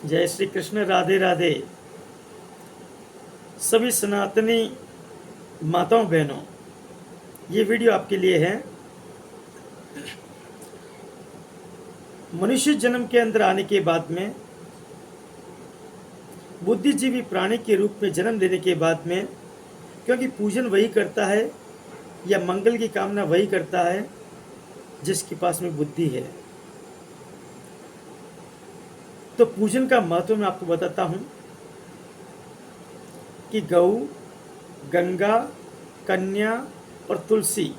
जय श्री कृष्ण। राधे राधे। सभी सनातनी माताओं बहनों, ये वीडियो आपके लिए है। मनुष्य जन्म के अंदर आने के बाद में, बुद्धिजीवी प्राणी के रूप में जन्म लेने के बाद में, क्योंकि पूजन वही करता है या मंगल की कामना वही करता है जिसके पास में बुद्धि है। तो पूजन का महत्व मैं आपको बताता हूं कि गौ, गंगा, कन्या और तुलसी,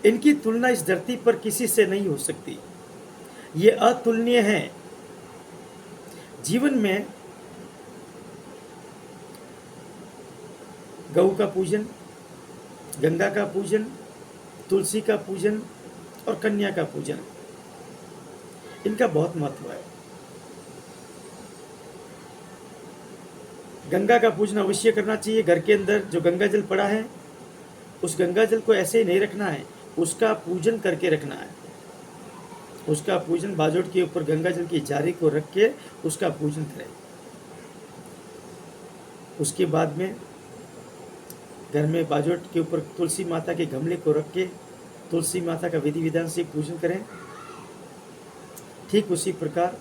इनकी तुलना इस धरती पर किसी से नहीं हो सकती। ये अतुलनीय है। जीवन में गौ का पूजन, गंगा का पूजन, तुलसी का पूजन और कन्या का पूजन, इनका बहुत महत्व है। गंगा का पूजन अवश्य करना चाहिए। घर के अंदर जो गंगा जल पड़ा है, उस गंगा जल को ऐसे ही नहीं रखना है, उसका पूजन करके रखना है। उसका पूजन बाजोट के ऊपर गंगा जल की जारी को रख के उसका पूजन करें। उसके बाद में घर में बाजोट के ऊपर तुलसी माता के गमले को रख के तुलसी माता का विधि विधान से पूजन करें। ठीक उसी प्रकार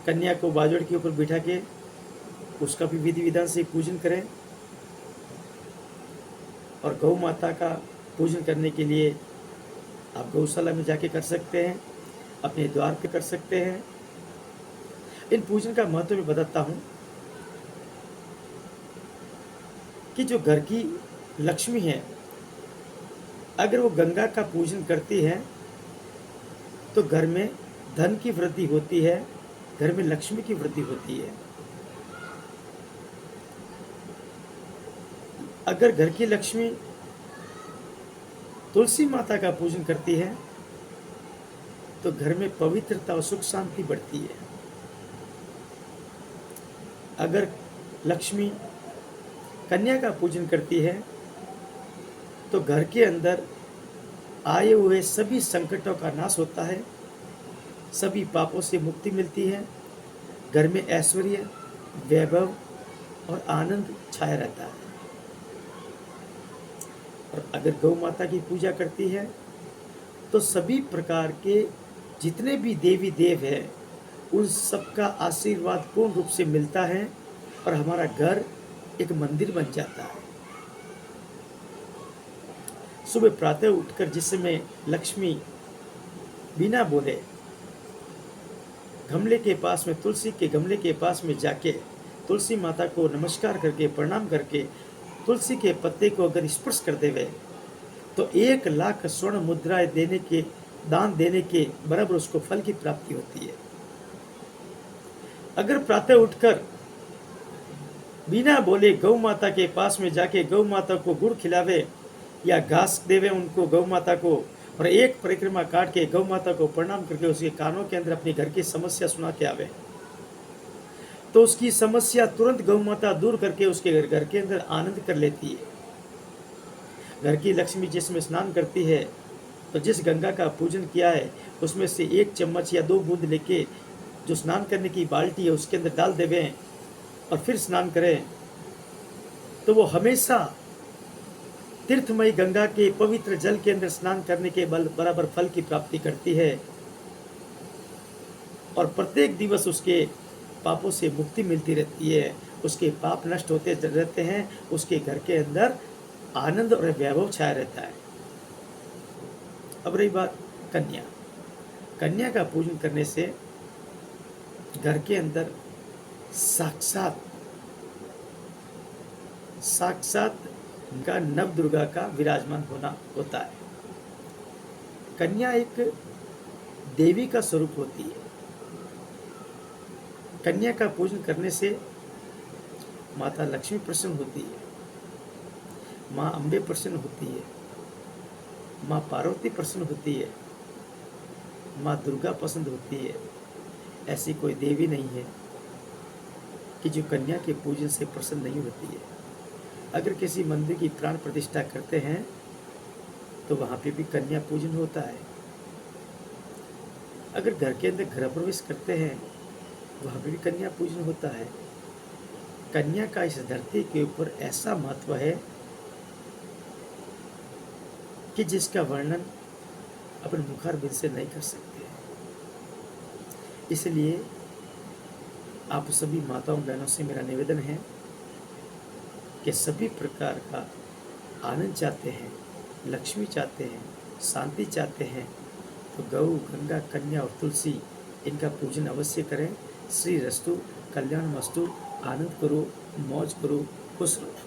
कन्या को बाजोट के ऊपर बिठा के उसका भी विधि विधान से पूजन करें। और गौ माता का पूजन करने के लिए आप गौशाला में जाके कर सकते हैं, अपने द्वार पे कर सकते हैं। इन पूजन का महत्व मैं बताता हूँ कि जो घर की लक्ष्मी है, अगर वो गंगा का पूजन करती है तो घर में धन की वृद्धि होती है, घर में लक्ष्मी की वृद्धि होती है। अगर घर की लक्ष्मी तुलसी माता का पूजन करती है तो घर में पवित्रता और सुख शांति बढ़ती है। अगर लक्ष्मी कन्या का पूजन करती है तो घर के अंदर आए हुए सभी संकटों का नाश होता है, सभी पापों से मुक्ति मिलती है, घर में ऐश्वर्य, वैभव और आनंद छाया रहता है। और अगर गौ माता की पूजा करती है तो सभी प्रकार के जितने भी देवी देव हैं, उन सबका आशीर्वाद पूर्ण रूप से मिलता है और हमारा घर एक मंदिर बन जाता है। सुबह प्रातः उठकर जिस समय लक्ष्मी बिना बोले गमले के पास में, तुलसी के गमले के पास में जाके तुलसी माता को नमस्कार करके, प्रणाम करके तुलसी के पत्ते को अगर स्पर्श कर देवे तो 1,00,000 स्वर्ण मुद्राएं देने के, दान देने के बराबर उसको फल की प्राप्ति होती है। अगर प्रातः उठकर बिना बोले गौ माता के पास में जाके गौ माता को गुड़ खिलावे या घास देवे उनको, गौ माता को, और एक परिक्रमा काट के गौ माता को प्रणाम करके उसके कानों के अंदर अपनी घर की समस्या सुना के आवे तो उसकी समस्या तुरंत गौ माता दूर करके उसके घर के अंदर आनंद कर लेती है। घर की लक्ष्मी जिसमें स्नान करती है तो जिस गंगा का पूजन किया है उसमें से 1 चम्मच या 2 बूंद लेके जो स्नान करने की बाल्टी है उसके अंदर डाल देवे और फिर स्नान करें तो वो हमेशा तीर्थमयी गंगा के पवित्र जल के अंदर स्नान करने के बराबर फल की प्राप्ति करती है और प्रत्येक दिवस उसके पापों से मुक्ति मिलती रहती है, उसके पाप नष्ट होते रहते हैं, उसके घर के अंदर आनंद और वैभव छाया रहता है। अब रही बात कन्या। कन्या का पूजन करने से घर के अंदर साक्षात का नव दुर्गा का विराजमान होना होता है। कन्या एक देवी का स्वरूप होती है। कन्या का पूजन करने से माता लक्ष्मी प्रसन्न होती है, माँ अम्बे प्रसन्न होती है, माँ पार्वती प्रसन्न होती है, माँ दुर्गा पसंद होती है। ऐसी कोई देवी नहीं है कि जो कन्या के पूजन से प्रसन्न नहीं होती है। अगर किसी मंदिर की प्राण प्रतिष्ठा करते हैं तो वहाँ पे भी कन्या पूजन होता है। अगर घर के अंदर गृह प्रवेश करते हैं, वह भी कन्या पूजन होता है। कन्या का इस धरती के ऊपर ऐसा महत्व है कि जिसका वर्णन अपने मुखारबिंद से नहीं कर सकते। इसलिए आप सभी माताओं बहनों से मेरा निवेदन है कि सभी प्रकार का आनंद चाहते हैं, लक्ष्मी चाहते हैं, शांति चाहते हैं, तो गौ, गंगा, कन्या और तुलसी इनका पूजन अवश्य करें। श्री रस्तु, कल्याण मस्तु, आनंद करो, मौज करो, खुश रहो।